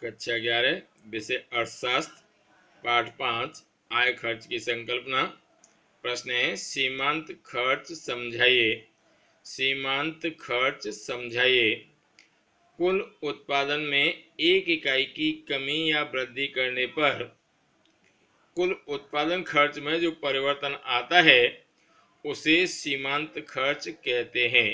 कक्षा 11 विषय अर्थशास्त्र पाठ 5 आय खर्च की संकल्पना। प्रश्न है सीमांत खर्च समझाइए। सीमांत खर्च समझाइए। कुल उत्पादन में एक इकाई की कमी या वृद्धि करने पर कुल उत्पादन खर्च में जो परिवर्तन आता है उसे सीमांत खर्च कहते हैं।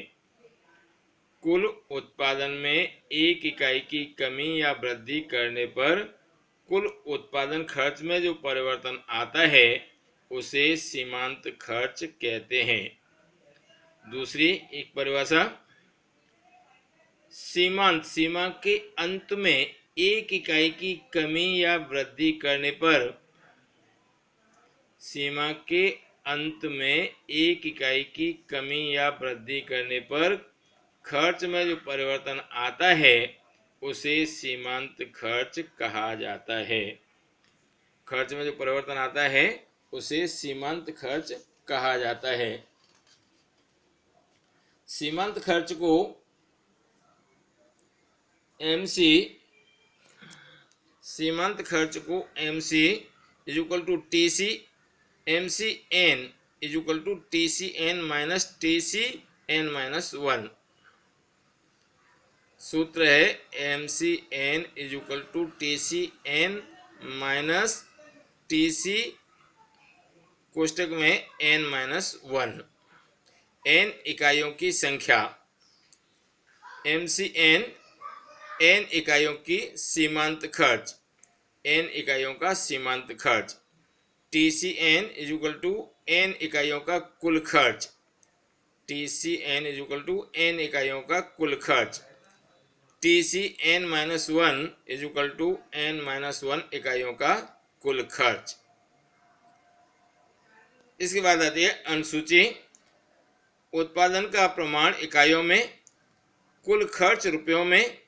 कुल उत्पादन में एक इकाई की कमी या वृद्धि करने पर कुल उत्पादन खर्च में जो परिवर्तन आता है उसे सीमांत खर्च कहते हैं। दूसरी एक परिभाषा, सीमांत सीमा के अंत में एक इकाई की कमी या वृद्धि करने पर सीमा के अंत में एक इकाई की कमी या वृद्धि करने पर खर्च में जो परिवर्तन आता है उसे सीमांत खर्च कहा जाता है। खर्च में जो परिवर्तन आता है उसे सीमांत खर्च कहा जाता है। सीमांत खर्च को MC is equal to TC MCN is equal to TCN minus TCN minus 1। सूत्र है MCN is equal to TCN minus TC कोष्टक में N माइनस 1। N इकाइयों की संख्या, MCN N इकाइयों की सीमांत खर्च, N इकाइयों का सीमांत खर्च। TCN is equal to N इकाइयों का कुल खर्च, TCN is equal to N इकाइयों का कुल खर्च। TCN minus 1 is equal to N minus 1 इकाइयों का कुल खर्च। इसके बाद आती है अनुसूची। उत्पादन का प्रमाण इकाइयों में, कुल खर्च रुपयों में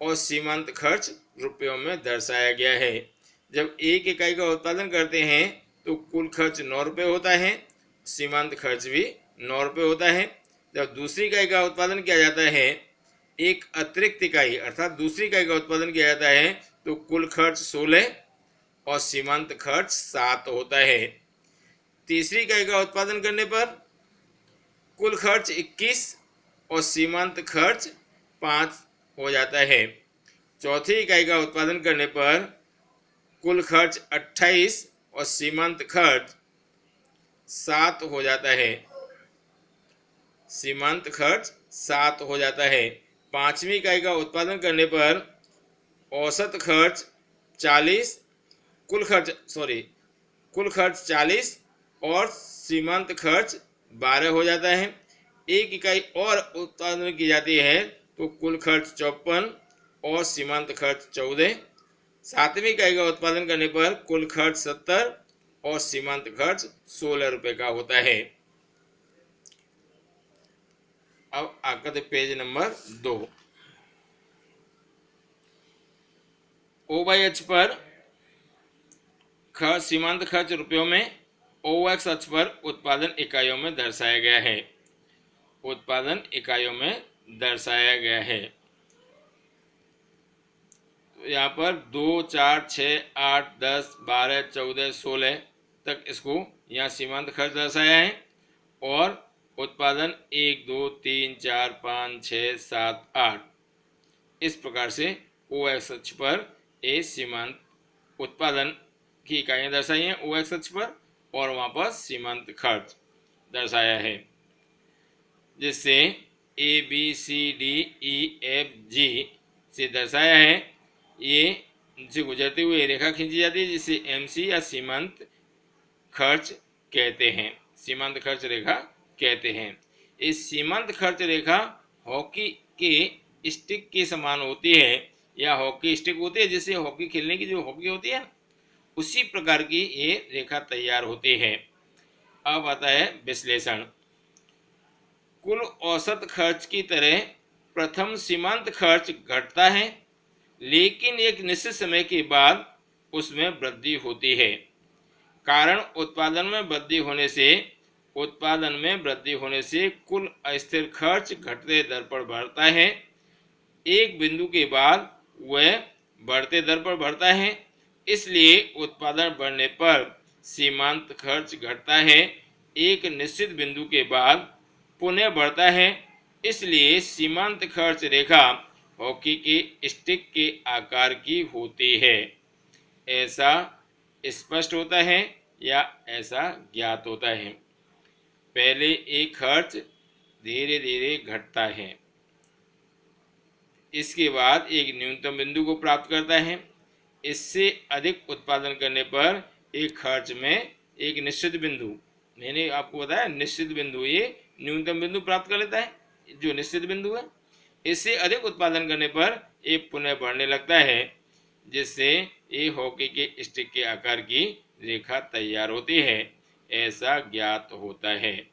और सीमांत खर्च रुपयों में दर्शाया गया है। जब एक इकाई का उत्पादन करते हैं तो कुल खर्च 9 रुपये होता है, सीमांत खर्च भी 9 रुपये होता है। जब दूसरी इकाई का उत्पादन किया जाता है, एक अतिरिक्त इकाई अर्थात दूसरी इकाई का उत्पादन किया जाता है तो कुल खर्च 16 और सीमांत खर्च 7 होता है। तीसरी इकाई का उत्पादन करने पर कुल खर्च 21 और सीमांत खर्च 5 हो जाता है। चौथी इकाई का उत्पादन करने पर कुल खर्च 28 और सीमांत खर्च 7 हो जाता है। सीमांत खर्च 7 हो जाता है। पांचवी इकाई का उत्पादन करने पर औसत खर्च 40, कुल खर्च 40 और सीमांत खर्च 12 हो जाता है। एक इकाई और उत्पादन की जाती है तो कुल खर्च 54 और सीमांत खर्च 14। सातवीं इकाई का उत्पादन करने पर कुल खर्च 70 और सीमांत खर्च 16 रुपये का होता है। अब आकर पेज नंबर 2। OY अक्ष पर सीमांत खर्च रुपयों में, OX अक्ष पर उत्पादन इकाइयों में दर्शाया गया है। उत्पादन इकाइयों में दर्शाया गया है। तो यहाँ पर 2, 4, 6, 8, 10, 12, 14, 16 तक इसको यहाँ सीमांत खर्च दर्शाया है और उत्पादन 1, 2, 3, 4, 5, 6, 7, 8 इस प्रकार से OX अक्ष पर सीमांत उत्पादन की इकाइयाँ दर्शाई हैं OX अक्ष पर और वहाँ पर सीमांत खर्च दर्शाया है, जिससे ABCDEFG से दर्शाया है। ये इनसे गुजरती हुई रेखा खींची जाती है जिसे MC या सीमांत खर्च कहते हैं, सीमांत खर्च रेखा कहते हैं। इस सीमांत खर्च रेखा हॉकी के स्टिक के समान होती है या हॉकी स्टिक होती है, जिससे हॉकी खेलने की जो हॉकी होती है ना, उसी प्रकार की ये रेखा तैयार होती है। अब आता है विश्लेषण। कुल औसत खर्च की तरह प्रथम सीमांत खर्च घटता है, लेकिन एक निश्चित समय के बाद उसमें वृद्धि होती है। कारण उत्पादन में वृद्धि होने से कुल अस्थिर खर्च घटते दर पर बढ़ता है। एक बिंदु के बाद वह बढ़ते दर पर बढ़ता है, इसलिए उत्पादन बढ़ने पर सीमांत खर्च घटता है। एक निश्चित बिंदु के बाद पुनः बढ़ता है, इसलिए सीमांत खर्च रेखा हॉकी के स्टिक के आकार की होती है। ऐसा स्पष्ट होता है या ऐसा ज्ञात होता है। पहले एक खर्च धीरे धीरे घटता है, इसके बाद एक न्यूनतम बिंदु को प्राप्त करता है। इससे अधिक उत्पादन करने पर एक खर्च में एक निश्चित बिंदु, मैंने आपको बताया निश्चित बिंदु, ये न्यूनतम बिंदु प्राप्त कर लेता है जो निश्चित बिंदु है। इससे अधिक उत्पादन करने पर ये पुनः बढ़ने लगता है, जिससे ये हॉकी के स्टिक के आकार की रेखा तैयार होती है। ऐसा ज्ञात होता है।